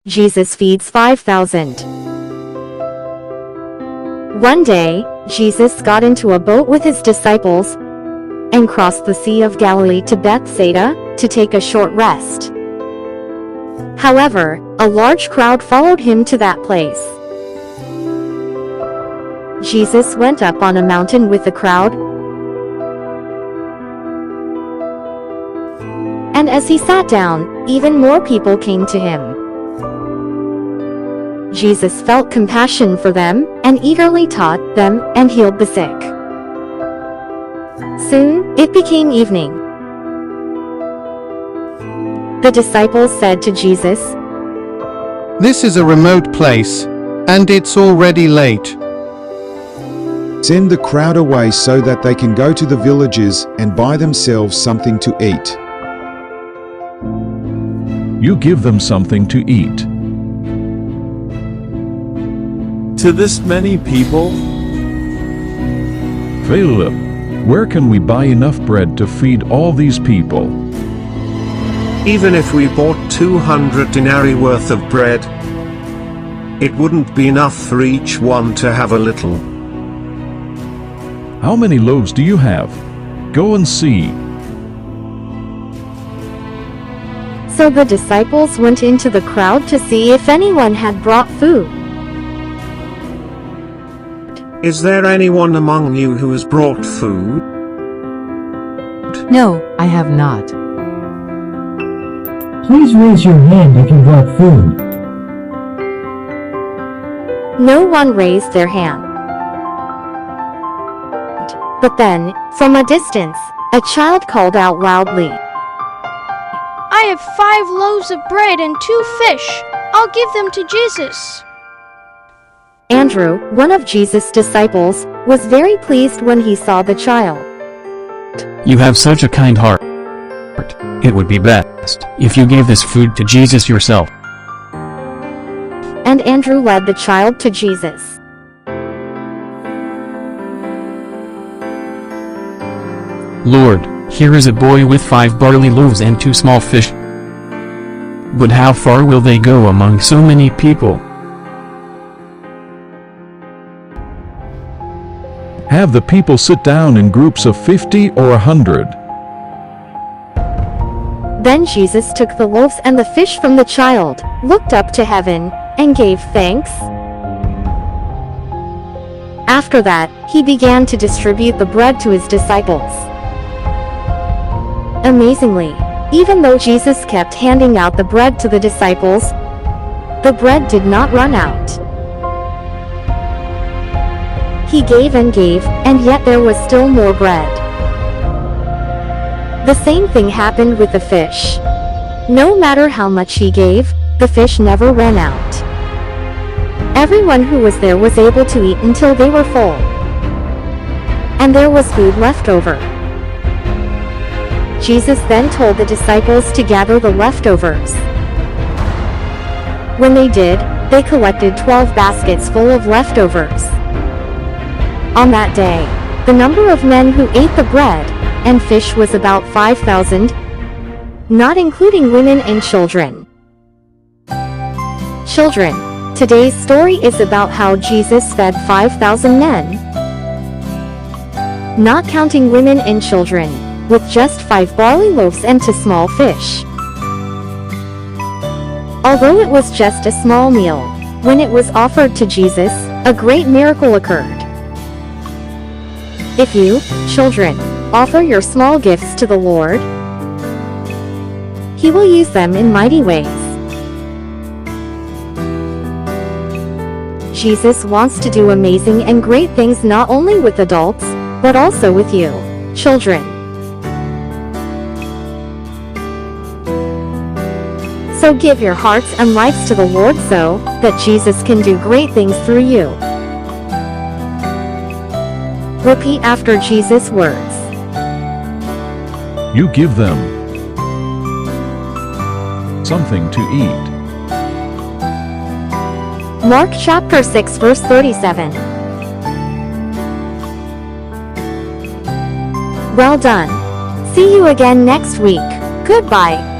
Jesus feeds 5,000. One day, Jesus got into a boat with his disciples and crossed the Sea of Galilee to Bethsaida to take a short rest. However, a large crowd followed him to that place. Jesus went up on a mountain with the crowd, and as he sat down, even more people came to him. Jesus felt compassion for them, and eagerly taught them, and healed the sick. Soon, it became evening. The disciples said to Jesus, "This is a remote place, and it's already late. Send the crowd away so that they can go to the villages and buy themselves something to eat." You give them something to eat. To this many people? Philip, where can we buy enough bread to feed all these people? Even if we bought 200 denarii worth of bread, it wouldn't be enough for each one to have a little. How many loaves do you have? Go and see. So the disciples went into the crowd to see if anyone had brought food. Is there anyone among you who has brought food? No, I have not. Please raise your hand if you brought food. No one raised their hand. But then, from a distance, a child called out loudly, "I have 5 loaves of bread and 2 fish. I'll give them to Jesus." Andrew, one of Jesus' disciples, was very pleased when he saw the child. You have such a kind heart. It would be best if you gave this food to Jesus yourself. And Andrew led the child to Jesus. Lord, here is a boy with 5 barley loaves and 2 small fish. But how far will they go among so many people? Have the people sit down in groups of 50 or 100. Then Jesus took the loaves and the fish from the child, looked up to heaven, and gave thanks. After that, he began to distribute the bread to his disciples. Amazingly, even though Jesus kept handing out the bread to the disciples, the bread did not run out. He gave, and yet there was still more bread. The same thing happened with the fish. No matter how much he gave, the fish never ran out. Everyone who was there was able to eat until they were full. And there was food left over. Jesus then told the disciples to gather the leftovers. When they did, they collected 12 baskets full of leftovers. On that day, the number of men who ate the bread and fish was about 5,000, not including women and children. Children, today's story is about how Jesus fed 5,000 men, not counting women and children, with just 5 barley loaves and 2 small fish. Although it was just a small meal, when it was offered to Jesus, a great miracle occurred. If you, children, offer your small gifts to the Lord, He will use them in mighty ways. Jesus wants to do amazing and great things not only with adults, but also with you, children. So give your hearts and lives to the Lord so that Jesus can do great things through you. Repeat after Jesus' words. You give them something to eat. Mark chapter 6 verse 37. Well done. See you again next week. Goodbye.